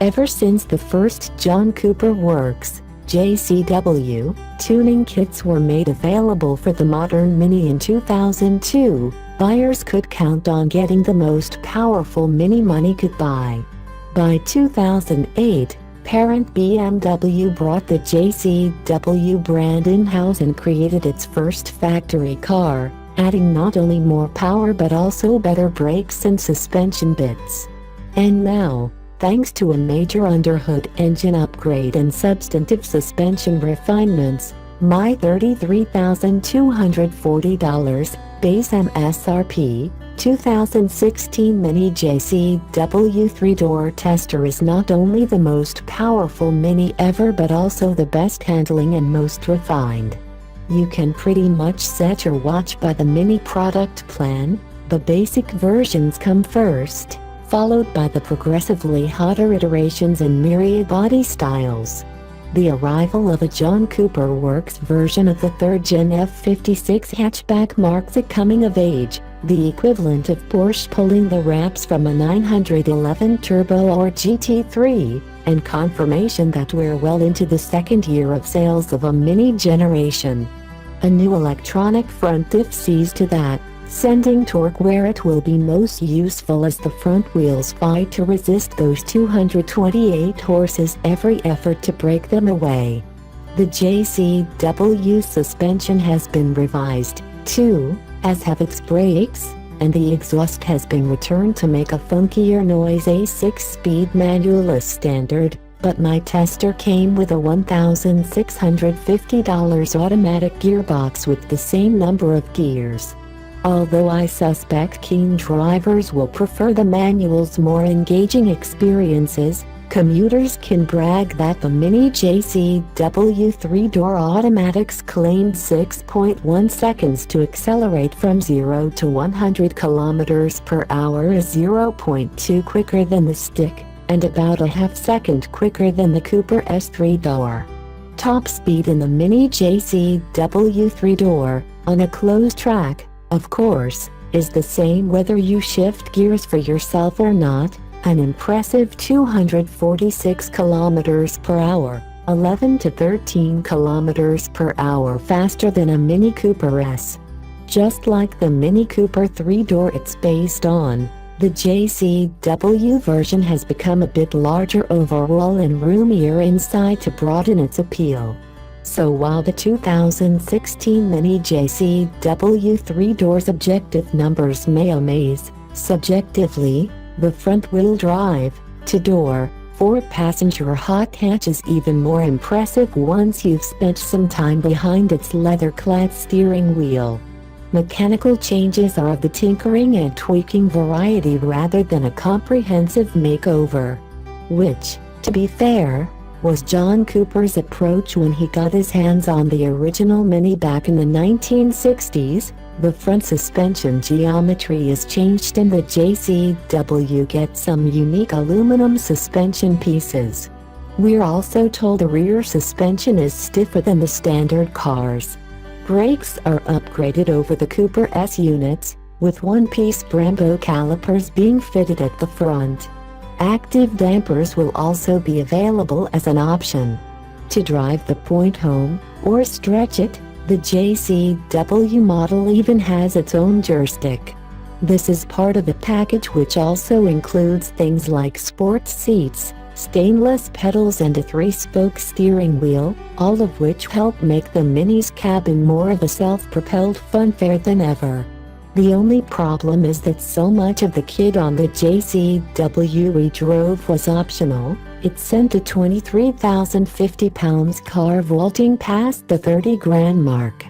Ever since the first John Cooper Works JCW tuning kits were made available for the modern Mini in 2002, buyers could count on getting the most powerful Mini money could buy. By 2008, parent BMW brought the JCW brand in-house and created its first factory car, adding not only more power but also better brakes and suspension bits. And now, thanks to a major underhood engine upgrade and substantive suspension refinements, my $33,240 base MSRP 2016 Mini JCW 3-door tester is not only the most powerful Mini ever but also the best handling and most refined. You can pretty much set your watch by the Mini product plan. The basic versions come first, followed by the progressively hotter iterations and myriad body styles. The arrival of a John Cooper Works version of the 3rd Gen F56 hatchback marks a coming of age, the equivalent of Porsche pulling the wraps from a 911 Turbo or GT3, and confirmation that we're well into the second year of sales of a Mini generation. A new electronic front diff sees to that, sending torque where it will be most useful as the front wheels fight to resist those 228 horses' every effort to break them away. The JCW suspension has been revised, too, as have its brakes, and the exhaust has been returned to make a funkier noise. A 6-speed manual is standard, but my tester came with a $1,650 automatic gearbox with the same number of gears. Although I suspect keen drivers will prefer the manual's more engaging experiences, commuters can brag that the Mini JCW 3-door automatics claimed 6.1 seconds to accelerate from 0 to 100 km/h is 0.2 quicker than the stick, and about a half second quicker than the Cooper S 3-door. Top speed in the Mini JCW 3-door, on a closed track, of course, is the same whether you shift gears for yourself or not, an impressive 246 km/h, 11 to 13 km/h faster than a Mini Cooper S. Just like the Mini Cooper 3-door it's based on, the JCW version has become a bit larger overall and roomier inside to broaden its appeal. So while the 2016 Mini JCW 3-door's objective numbers may amaze, subjectively, the front-wheel drive, 2-door, 4-passenger hot hatch is even more impressive once you've spent some time behind its leather-clad steering wheel. Mechanical changes are of the tinkering and tweaking variety rather than a comprehensive makeover. Which, to be fair, was John Cooper's approach when he got his hands on the original Mini back in the 1960s. The front suspension geometry is changed and the JCW gets some unique aluminum suspension pieces. We're also told the rear suspension is stiffer than the standard cars. Brakes are upgraded over the Cooper S units, with one-piece Brembo calipers being fitted at the front. Active dampers will also be available as an option. To drive the point home, or stretch it, the JCW model even has its own joystick. This is part of the package which also includes things like sports seats, stainless pedals and a 3-spoke steering wheel, all of which help make the Mini's cabin more of a self-propelled funfair than ever. The only problem is that so much of the kit on the JCW we drove was optional. It sent a 23,050 pounds car vaulting past the 30 grand mark.